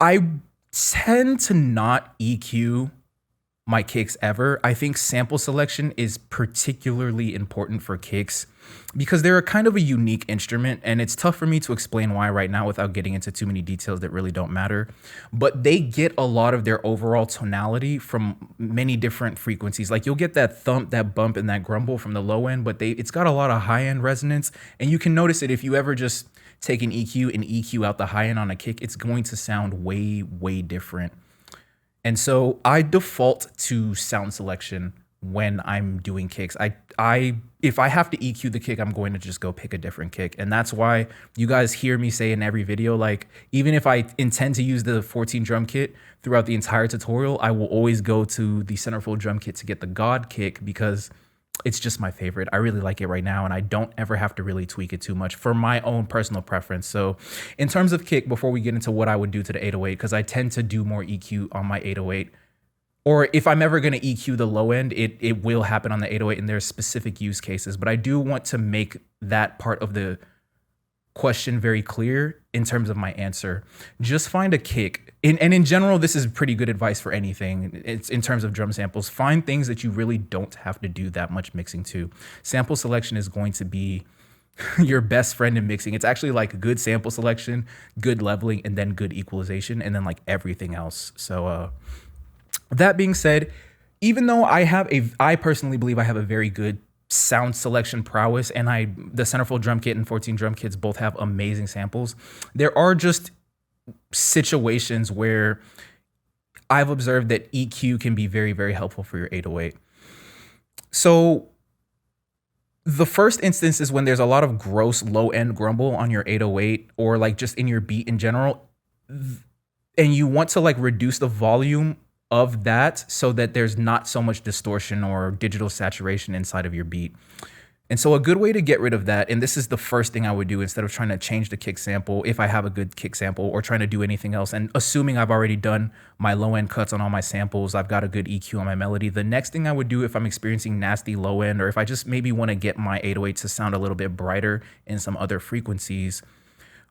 I tend to not EQ my kicks ever. I think sample selection is particularly important for kicks because they're a kind of a unique instrument, and it's tough for me to explain why right now without getting into too many details that really don't matter. But they get a lot of their overall tonality from many different frequencies. Like you'll get that thump, that bump, and that grumble from the low end, but it's got a lot of high end resonance, and you can notice it if you ever just take an EQ and EQ out the high end on a kick. It's going to sound way different. And so I default to sound selection when I'm doing kicks. I if I have to EQ the kick, I'm going to just go pick a different kick. And that's why you guys hear me say in every video, like even if I intend to use the 14 drum kit throughout the entire tutorial, I will always go to the centerfold drum kit to get the God kick because it's just my favorite. I really like it right now, and I don't ever have to really tweak it too much for my own personal preference. So in terms of kick, before we get into what I would do to the 808, because I tend to do more EQ on my 808, or if I'm ever going to EQ the low end, it will happen on the 808, and there's specific use cases. But I do want to make that part of the question very clear in terms of my answer. Just find a kick. And in general, this is pretty good advice for anything. It's in terms of drum samples. Find things that you really don't have to do that much mixing to. Sample selection is going to be your best friend in mixing. It's actually like good sample selection, good leveling, and then good equalization, and then like everything else. So that being said, even though I personally believe I have a very good sound selection prowess, and the centerfold drum kit and 14 drum kits both have amazing samples, there are just situations where I've observed that EQ can be very helpful for your 808. So the first instance is when there's a lot of gross low end grumble on your 808, or like just in your beat in general, and you want to like reduce the volume of that so that there's not so much distortion or digital saturation inside of your beat. And so a good way to get rid of that, and this is the first thing I would do instead of trying to change the kick sample, if I have a good kick sample, or trying to do anything else, and assuming I've already done my low end cuts on all my samples, I've got a good EQ on my melody. The next thing I would do if I'm experiencing nasty low end, or if I just maybe want to get my 808 to sound a little bit brighter in some other frequencies,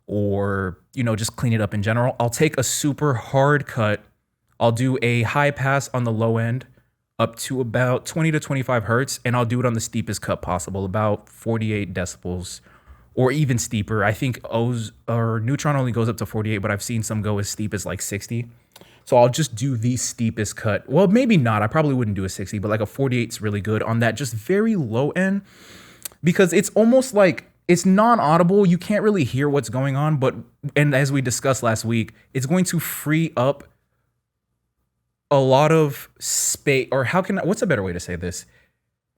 or, just clean it up in general, I'll take a super hard cut. I'll do a high pass on the low end up to about 20 to 25 hertz, and I'll do it on the steepest cut possible, about 48 decibels, or even steeper. I think O's or Neutron only goes up to 48, but I've seen some go as steep as like 60. So I'll just do the steepest cut. Well, maybe not. I probably wouldn't do a 60, but like a 48 is really good on that just very low end, because it's almost like it's non-audible. You can't really hear what's going on, and as we discussed last week, it's going to free up a lot of space, or what's a better way to say this?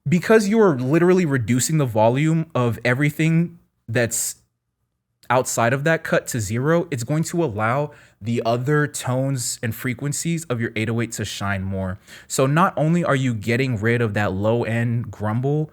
Because you're literally reducing the volume of everything that's outside of that cut to zero, it's going to allow the other tones and frequencies of your 808 to shine more. So not only are you getting rid of that low end grumble,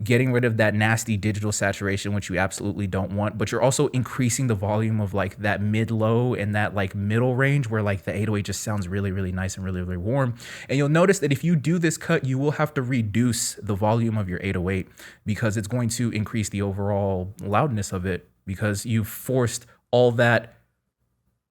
getting rid of that nasty digital saturation, which you absolutely don't want, but you're also increasing the volume of like that mid-low and that like middle range where like the 808 just sounds really nice and really warm. And you'll notice that if you do this cut, you will have to reduce the volume of your 808 because it's going to increase the overall loudness of it, because you've forced all that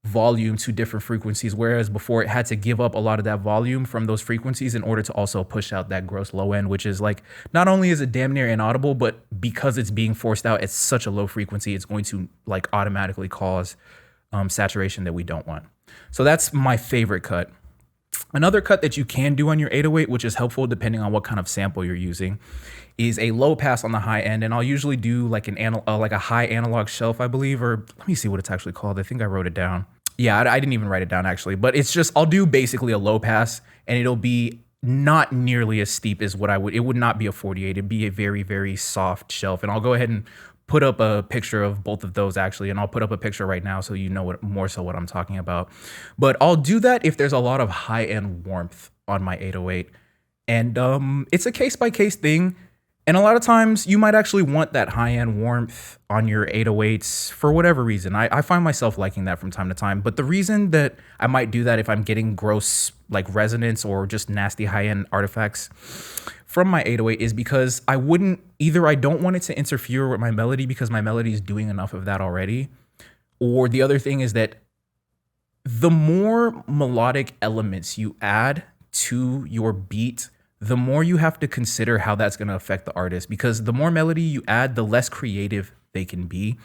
volume to different frequencies, whereas before it had to give up a lot of that volume from those frequencies in order to also push out that gross low end, which is like, not only is it damn near inaudible, but because it's being forced out at such a low frequency, it's going to like automatically cause saturation that we don't want. So that's my favorite cut. Another cut that you can do on your 808, which is helpful depending on what kind of sample you're using, is a low pass on the high end. And I'll usually do like like a high analog shelf, I believe, or let me see what it's actually called. I think I wrote it down. Yeah, I didn't even write it down actually, but it's just, I'll do basically a low pass, and it'll be not nearly as steep as it would not be a 48. It'd be a very soft shelf. And I'll go ahead and put up a picture of both of those actually, and I'll put up a picture right now so you know what I'm talking about. But I'll do that if there's a lot of high end warmth on my 808. And it's a case by case thing. And a lot of times you might actually want that high-end warmth on your 808s for whatever reason. I find myself liking that from time to time. But the reason that I might do that if I'm getting gross like resonance or just nasty high-end artifacts from my 808 is because I don't want it to interfere with my melody because my melody is doing enough of that already. Or the other thing is that the more melodic elements you add to your beat, the more you have to consider how that's going to affect the artist, because the more melody you add, the less creative they can be.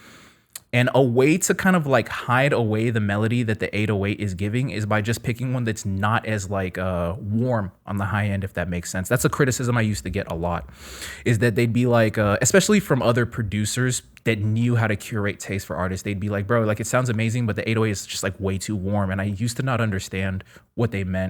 And a way to kind of like hide away the melody that the 808 is giving is by just picking one that's not as like warm on the high end, if that makes sense. That's a criticism I used to get a lot, is that they'd be like, especially from other producers that knew how to curate taste for artists, they'd be like, bro, like it sounds amazing, but the 808 is just like way too warm. And I used to not understand what they meant.